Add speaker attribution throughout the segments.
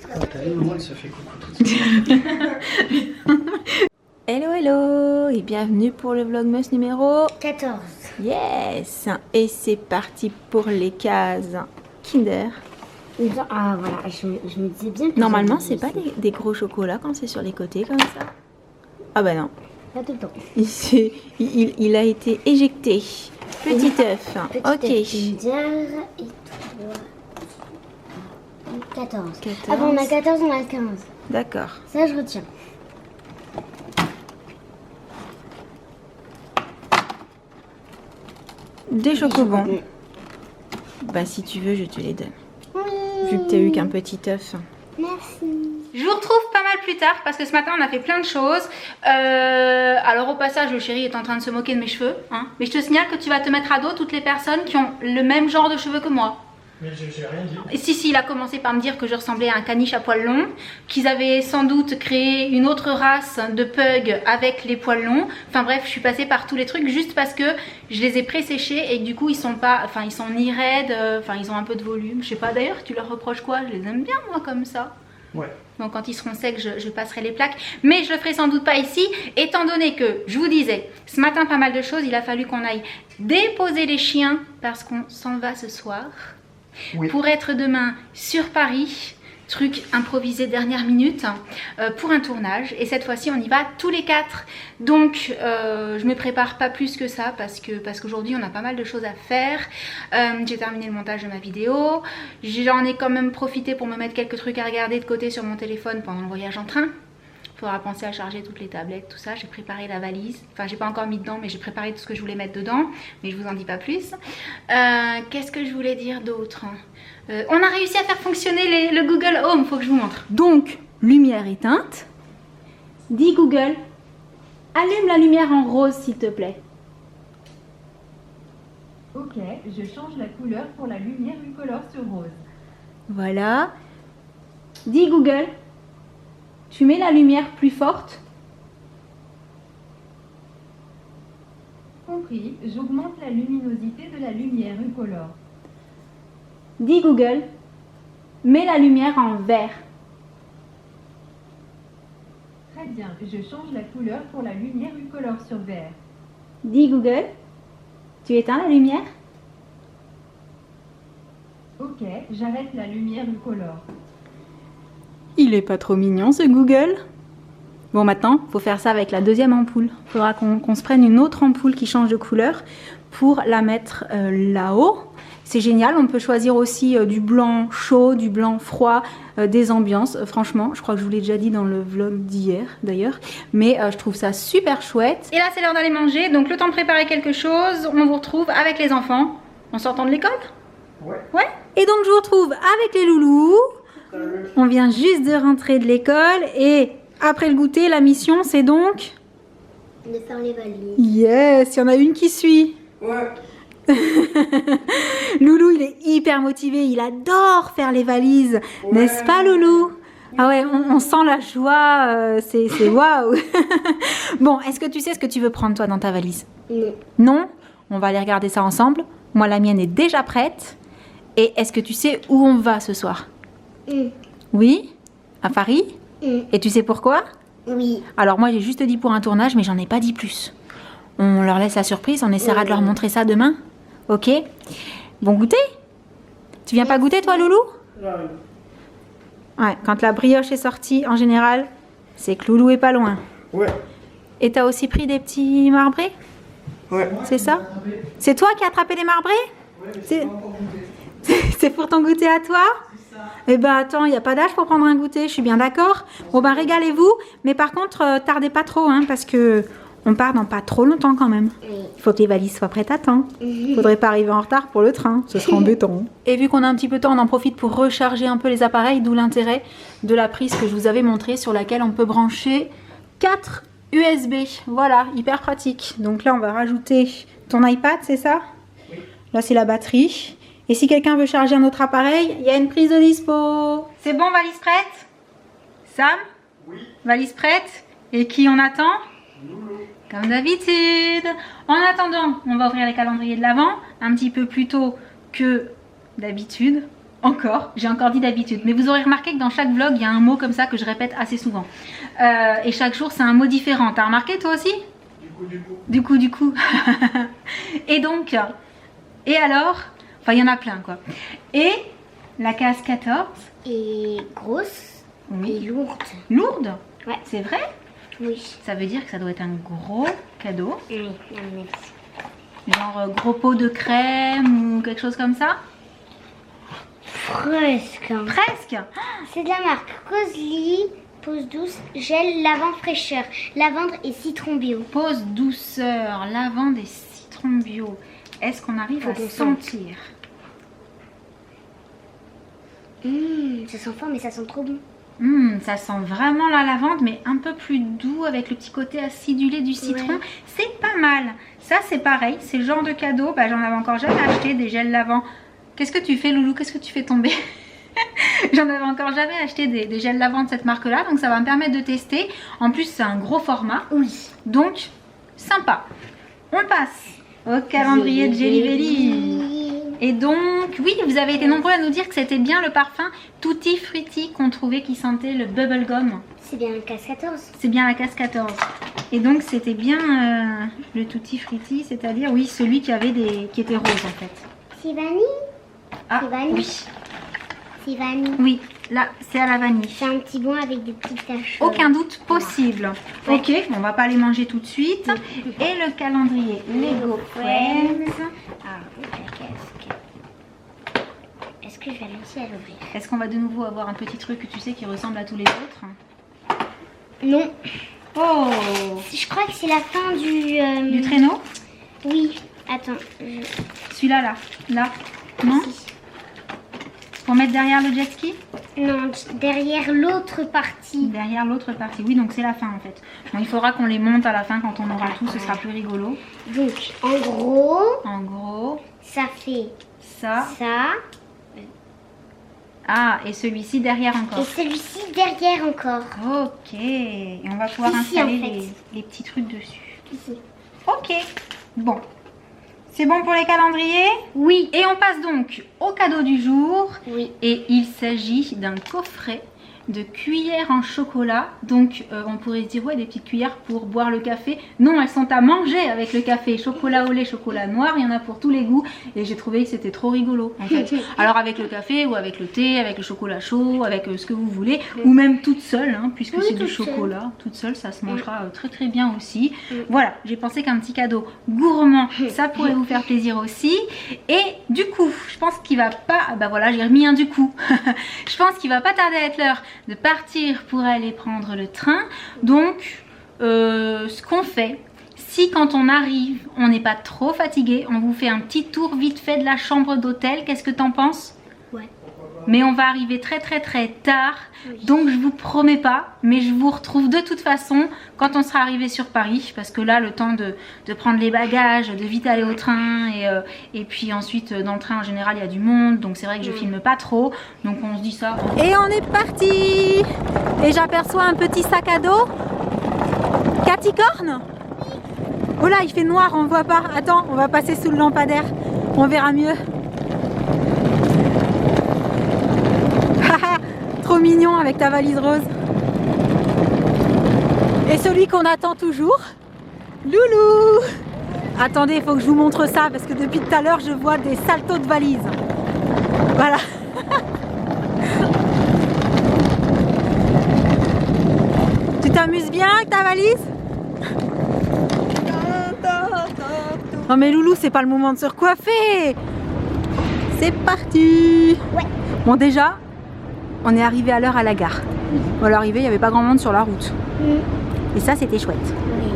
Speaker 1: Oh, t'as vu, maman, elle se fait coucou toute seule.
Speaker 2: Hello hello et bienvenue pour le vlogmas numéro
Speaker 3: 14.
Speaker 2: Yes. Et c'est parti pour les cases Kinder.
Speaker 3: Ah voilà, je me disais bien que
Speaker 2: Normalement c'est pas des gros chocolats quand c'est sur les côtés comme ça. Ah bah non.
Speaker 3: pas tout le temps.
Speaker 2: Il a été éjecté. Petit œuf. Ok.
Speaker 3: Kinder et 3. 14. Ah bon, on a 14, on a 15.
Speaker 2: D'accord.
Speaker 3: Ça je retiens.
Speaker 2: Des chocobons. Bah si tu veux je te les donne.
Speaker 3: Oui.
Speaker 2: Vu que t'as eu qu'un petit œuf.
Speaker 3: Merci.
Speaker 2: Je vous retrouve pas mal plus tard parce que ce matin on a fait plein de choses. Alors au passage le chéri est en train de se moquer de mes cheveux, hein. Mais je te signale que tu vas te mettre à dos toutes les personnes qui ont le même genre de cheveux que moi.
Speaker 1: Mais j'ai rien dit.
Speaker 2: Et si, il a commencé par me dire que je ressemblais à un caniche à poils longs, qu'ils avaient sans doute créé une autre race de pug avec les poils longs. Enfin bref, je suis passée par tous les trucs juste parce que je les ai pré-séchés et que du coup ils sont pas, enfin ils sont ni raides, enfin ils ont un peu de volume. Je sais pas d'ailleurs, tu leur reproches quoi? Je les aime bien moi comme ça.
Speaker 1: Ouais.
Speaker 2: Donc quand ils seront secs, je passerai les plaques. Mais je le ferai sans doute pas ici, étant donné que, je vous disais, ce matin pas mal de choses, il a fallu qu'on aille déposer les chiens parce qu'on s'en va ce soir.
Speaker 1: Oui.
Speaker 2: Pour être demain sur Paris, truc improvisé dernière minute, pour un tournage. Et cette fois-ci, on y va tous les 4. Donc, je me prépare pas plus que ça parce qu'aujourd'hui, on a pas mal de choses à faire. J'ai terminé le montage de ma vidéo. J'en ai quand même profité pour me mettre quelques trucs à regarder de côté sur mon téléphone pendant le voyage en train. Il faudra penser à charger toutes les tablettes, tout ça. J'ai préparé la valise. Enfin, j'ai pas encore mis dedans, mais j'ai préparé tout ce que je voulais mettre dedans. Mais je vous en dis pas plus. Qu'est-ce que je voulais dire d'autre? On a réussi à faire fonctionner le Google Home. Faut que je vous montre. Donc, lumière éteinte. Dis Google, allume la lumière en rose, s'il te plaît.
Speaker 4: Ok, je change la couleur pour la lumière bicolore sur rose.
Speaker 2: Voilà. Dis Google, tu mets la lumière plus forte.
Speaker 4: Compris, j'augmente la luminosité de la lumière bicolore.
Speaker 2: Dis Google, mets la lumière en vert.
Speaker 4: Très bien, je change la couleur pour la lumière bicolore sur vert.
Speaker 2: Dis Google, tu éteins la lumière.
Speaker 4: Ok, j'arrête la lumière bicolore.
Speaker 2: Il est pas trop mignon ce Google. Bon maintenant, faut faire ça avec la deuxième ampoule. Faudra qu'on se prenne une autre ampoule qui change de couleur pour la mettre là-haut. C'est génial, on peut choisir aussi du blanc chaud, du blanc froid, des ambiances. Franchement, je crois que je vous l'ai déjà dit dans le vlog d'hier d'ailleurs. Mais je trouve ça super chouette. Et là c'est l'heure d'aller manger, donc le temps de préparer quelque chose. On vous retrouve avec les enfants. On s'entend de l'école?
Speaker 1: Ouais.
Speaker 2: Ouais. Et donc je vous retrouve avec les loulous. On vient juste de rentrer de l'école et après le goûter, la mission c'est donc...
Speaker 3: De faire les valises.
Speaker 2: Yes, il y en a une qui suit.
Speaker 1: Ouais.
Speaker 2: Loulou, il est hyper motivé, il adore faire les valises,
Speaker 1: Ouais.
Speaker 2: n'est-ce pas Loulou? Ah ouais, on sent la joie, c'est waouh. Bon, est-ce que tu sais ce que tu veux prendre toi dans ta valise?
Speaker 3: Non.
Speaker 2: Non? On va aller regarder ça ensemble. Moi, la mienne est déjà prête. Et est-ce que tu sais où on va ce soir? Oui? À Paris? Et tu sais pourquoi?
Speaker 3: Oui.
Speaker 2: Alors moi, j'ai juste dit pour un tournage, mais j'en ai pas dit plus. On leur laisse la surprise, on essaiera de leur montrer ça demain. Ok? Bon goûter? Tu viens pas goûter toi, Loulou?
Speaker 1: J'arrive.
Speaker 2: Ouais, quand la brioche est sortie, en général, c'est que Loulou est pas loin.
Speaker 1: Ouais.
Speaker 2: Et t'as aussi pris des petits marbrés?
Speaker 1: Ouais.
Speaker 2: C'est ça? C'est toi qui as attrapé les marbrés?
Speaker 1: Ouais, mais
Speaker 2: C'est-
Speaker 1: c'est pas encore goûté.
Speaker 2: C'est pour ton goûter à toi? Eh ben attends, il n'y a pas d'âge pour prendre un goûter, je suis bien d'accord. Bon ben régalez-vous, mais par contre, tardez pas trop, hein, parce que on part dans pas trop longtemps quand même. Il faut que les valises soient prêtes à temps. Faudrait pas arriver en retard pour le train, ce serait embêtant. Et vu qu'on a un petit peu de temps, on en profite pour recharger un peu les appareils, d'où l'intérêt de la prise que je vous avais montrée sur laquelle on peut brancher 4 USB. Voilà, hyper pratique. Donc là, on va rajouter ton iPad, c'est ça?
Speaker 1: Oui.
Speaker 2: Là, c'est la batterie. Et si quelqu'un veut charger un autre appareil, il y a une prise de dispo. C'est bon, valise prête? Sam?
Speaker 1: Oui.
Speaker 2: Valise prête? Et qui on attend?
Speaker 1: Loulou.
Speaker 2: Comme d'habitude. En attendant, on va ouvrir les calendriers de l'Avent un petit peu plus tôt que d'habitude. Encore, j'ai encore dit d'habitude. Mais vous aurez remarqué que dans chaque vlog, il y a un mot comme ça que je répète assez souvent. Et chaque jour, c'est un mot différent. T'as remarqué toi aussi? Du coup. Et donc, et alors? Enfin, il y en a plein quoi. Et la case 14?
Speaker 3: Et grosse.
Speaker 2: Oui.
Speaker 3: Et lourde.
Speaker 2: Lourde?
Speaker 3: Ouais.
Speaker 2: C'est vrai?
Speaker 3: Oui.
Speaker 2: Ça veut dire que ça doit être un gros cadeau.
Speaker 3: Oui, à mon avis.
Speaker 2: Genre gros pot de crème ou quelque chose comme ça?
Speaker 3: Presque.
Speaker 2: Presque.
Speaker 3: C'est de la marque Cosly, pose douce, gel, lavande fraîcheur, lavande et citron bio.
Speaker 2: Pose douceur, lavande et citron bio. Est-ce qu'on arrive
Speaker 3: Faut
Speaker 2: à
Speaker 3: qu'on
Speaker 2: sentir?
Speaker 3: Ça sent fort mais ça sent trop bon.
Speaker 2: Ça sent vraiment la lavande, mais un peu plus doux avec le petit côté acidulé du citron.
Speaker 3: Ouais.
Speaker 2: C'est pas mal. Ça, c'est pareil. C'est le genre de cadeau. Bah, j'en avais encore jamais acheté des gels lavant. Qu'est-ce que tu fais, Loulou? Qu'est-ce que tu fais tomber? J'en avais encore jamais acheté des gels lavant de cette marque-là. Donc, ça va me permettre de tester. En plus, c'est un gros format.
Speaker 3: Oui.
Speaker 2: Donc, sympa. On passe au calendrier de Jelly. Et donc, oui, vous avez été nombreux à nous dire que c'était bien le parfum Tutti Frutti qu'on trouvait qui sentait le bubblegum.
Speaker 3: C'est bien le casse 14.
Speaker 2: C'est bien la case 14. Et donc, c'était bien le Tutti Frutti, c'est-à-dire, oui, celui qui était rose en fait.
Speaker 3: C'est vanille.
Speaker 2: Ah,
Speaker 3: C'est vanille.
Speaker 2: oui.
Speaker 3: C'est vanille.
Speaker 2: Oui, là, c'est à la vanille.
Speaker 3: C'est un petit bon avec des petites taches.
Speaker 2: Aucun doute possible.
Speaker 3: Ouais.
Speaker 2: Ok, on va pas les manger tout de suite. Et le calendrier Lego Friends.
Speaker 3: Ah, la casque. Est-ce que je vais réussir à l'ouvrir?
Speaker 2: Est-ce qu'on va de nouveau avoir un petit truc que tu sais qui ressemble à tous les autres?
Speaker 3: Non.
Speaker 2: Oh,
Speaker 3: Je crois que c'est la fin du...
Speaker 2: du traîneau?
Speaker 3: Oui. Attends.
Speaker 2: Celui-là, là. Non? Pour mettre derrière le jet ski?
Speaker 3: Non, derrière l'autre partie.
Speaker 2: Derrière l'autre partie. Oui, donc c'est la fin en fait. Bon, il faudra qu'on les monte à la fin quand on aura tout, ce sera plus rigolo.
Speaker 3: Donc, en gros,
Speaker 2: En gros,
Speaker 3: ça fait
Speaker 2: ça.
Speaker 3: ça.
Speaker 2: Ah, et celui-ci derrière
Speaker 3: Et
Speaker 2: encore.
Speaker 3: celui-ci derrière encore.
Speaker 2: Ok. Et on va pouvoir
Speaker 3: Ici,
Speaker 2: installer
Speaker 3: en fait.
Speaker 2: les petits trucs dessus.
Speaker 3: Ici.
Speaker 2: Ok. Bon. C'est bon pour les calendriers?
Speaker 3: Oui.
Speaker 2: Et on passe donc au cadeau du jour.
Speaker 3: Oui.
Speaker 2: Et il s'agit d'un coffret de cuillères en chocolat. Donc on pourrait se dire ouais, des petites cuillères pour boire le café. Non, elles sont à manger avec le café. Chocolat au lait, chocolat noir, il y en a pour tous les goûts. Et j'ai trouvé que c'était trop rigolo en fait. Alors avec le café ou avec le thé, avec le chocolat chaud, avec ce que vous voulez. Ou même toute seule, hein, puisque
Speaker 3: Oui,
Speaker 2: c'est du
Speaker 3: toute seule.
Speaker 2: chocolat. Toute seule, ça se mangera très très bien aussi. Voilà, j'ai pensé qu'un petit cadeau gourmand, ça pourrait vous faire plaisir aussi. Et du coup, je pense qu'il va pas... Bah voilà, j'ai remis un du coup. Je pense qu'il va pas tarder à être l'heure de partir pour aller prendre le train. Donc, ce qu'on fait, si quand on arrive, on n'est pas trop fatigué, on vous fait un petit tour vite fait de la chambre d'hôtel. Qu'est-ce que t'en penses?
Speaker 3: Ouais.
Speaker 2: Mais on va arriver très très très tard, donc je vous promets pas, mais je vous retrouve de toute façon quand on sera arrivé sur Paris, parce que là le temps de prendre les bagages, de vite aller au train, et puis ensuite dans le train en général il y a du monde, donc c'est vrai que je filme pas trop, donc on se dit ça. Et on est parti. Et j'aperçois un petit sac à dos. Caticorne. Oh là il fait noir, on voit pas. Attends, on va passer sous le lampadaire, on verra mieux. Trop mignon avec ta valise rose. Et celui qu'on attend toujours, Loulou. Attendez, il faut que je vous montre ça parce que depuis tout à l'heure je vois des saltos de valises. Voilà. Tu t'amuses bien avec ta valise? Non mais Loulou, c'est pas le moment de se recoiffer. C'est parti.
Speaker 3: Ouais.
Speaker 2: Bon déjà, on est arrivé à l'heure à la gare. Bon, à l'arrivée, il n'y avait pas grand monde sur la route. Et ça, c'était chouette.
Speaker 3: Oui.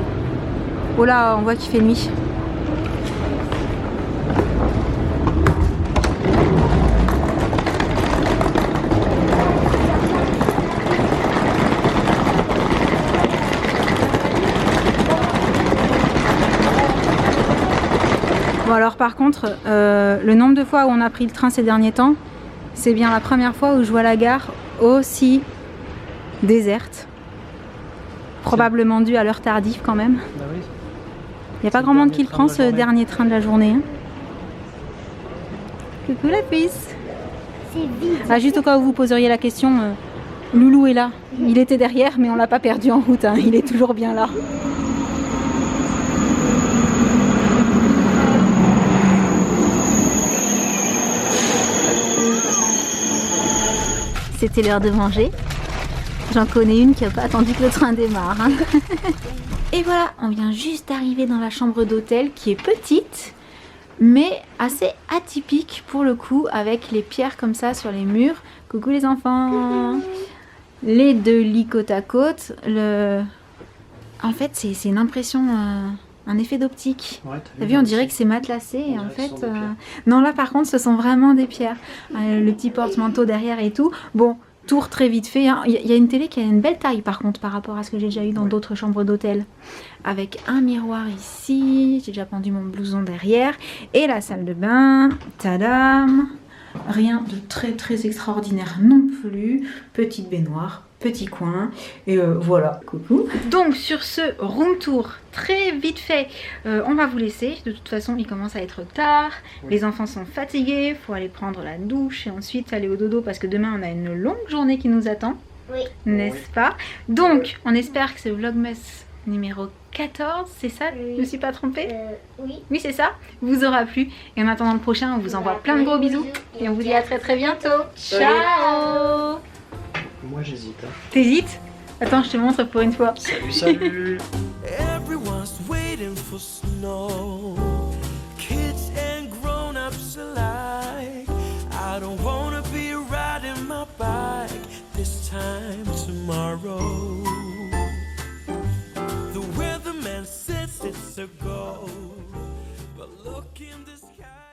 Speaker 2: Oh là, on voit qu'il fait nuit. Bon alors par contre, le nombre de fois où on a pris le train ces derniers temps, c'est bien la première fois où je vois la gare aussi déserte. Probablement dû à l'heure tardive quand même. Il n'y a pas grand monde qui le prend ce dernier train de la journée. Hein. Coucou la puce.
Speaker 3: C'est vide.
Speaker 2: Ah, juste au cas où vous poseriez la question, Loulou est là. Il était derrière, mais on l'a pas perdu en route. Hein. Il est toujours bien là. C'était l'heure de manger. J'en connais une qui n'a pas attendu que le train démarre. Hein. Et voilà, on vient juste d'arriver dans la chambre d'hôtel qui est petite, mais assez atypique pour le coup, avec les pierres comme ça sur les murs. Coucou les enfants. Les deux lits côte à côte. En fait, c'est une impression, un effet d'optique.
Speaker 1: Ouais,
Speaker 2: T'as vu, on dirait que c'est matelassé. Et en fait, non, là par contre, ce sont vraiment des pierres. Le petit porte-manteau derrière et tout. Bon, tour très vite fait. Hein. Il y a une télé qui a une belle taille par contre par rapport à ce que j'ai déjà eu dans d'autres chambres d'hôtel. Avec un miroir ici. J'ai déjà pendu mon blouson derrière. Et la salle de bain. Tadam! Rien de très très extraordinaire non plus. Petite baignoire, petit coin. Et voilà, coucou. Donc sur ce room tour très vite fait, on va vous laisser. De toute façon, il commence à être tard. Oui. Les enfants sont fatigués. Il faut aller prendre la douche et ensuite aller au dodo parce que demain on a une longue journée qui nous attend.
Speaker 3: Oui.
Speaker 2: N'est-ce pas? Donc, on espère que ce Vlogmas numéro 14, c'est ça? Je ne me suis pas trompée?
Speaker 3: Oui.
Speaker 2: Oui, c'est ça, vous aura plu. Et en attendant le prochain, on vous envoie plein de gros bisous. Et on vous dit à très très bientôt. Ciao!
Speaker 1: Moi j'hésite. Hein.
Speaker 2: T'hésites? Attends, je te montre pour une fois.
Speaker 1: Salut, salut.
Speaker 5: Everyone's waiting for snow. Kids and grown-ups alike. I don't wanna be riding my bike this time tomorrow. The weatherman says it's a go, but look in the sky.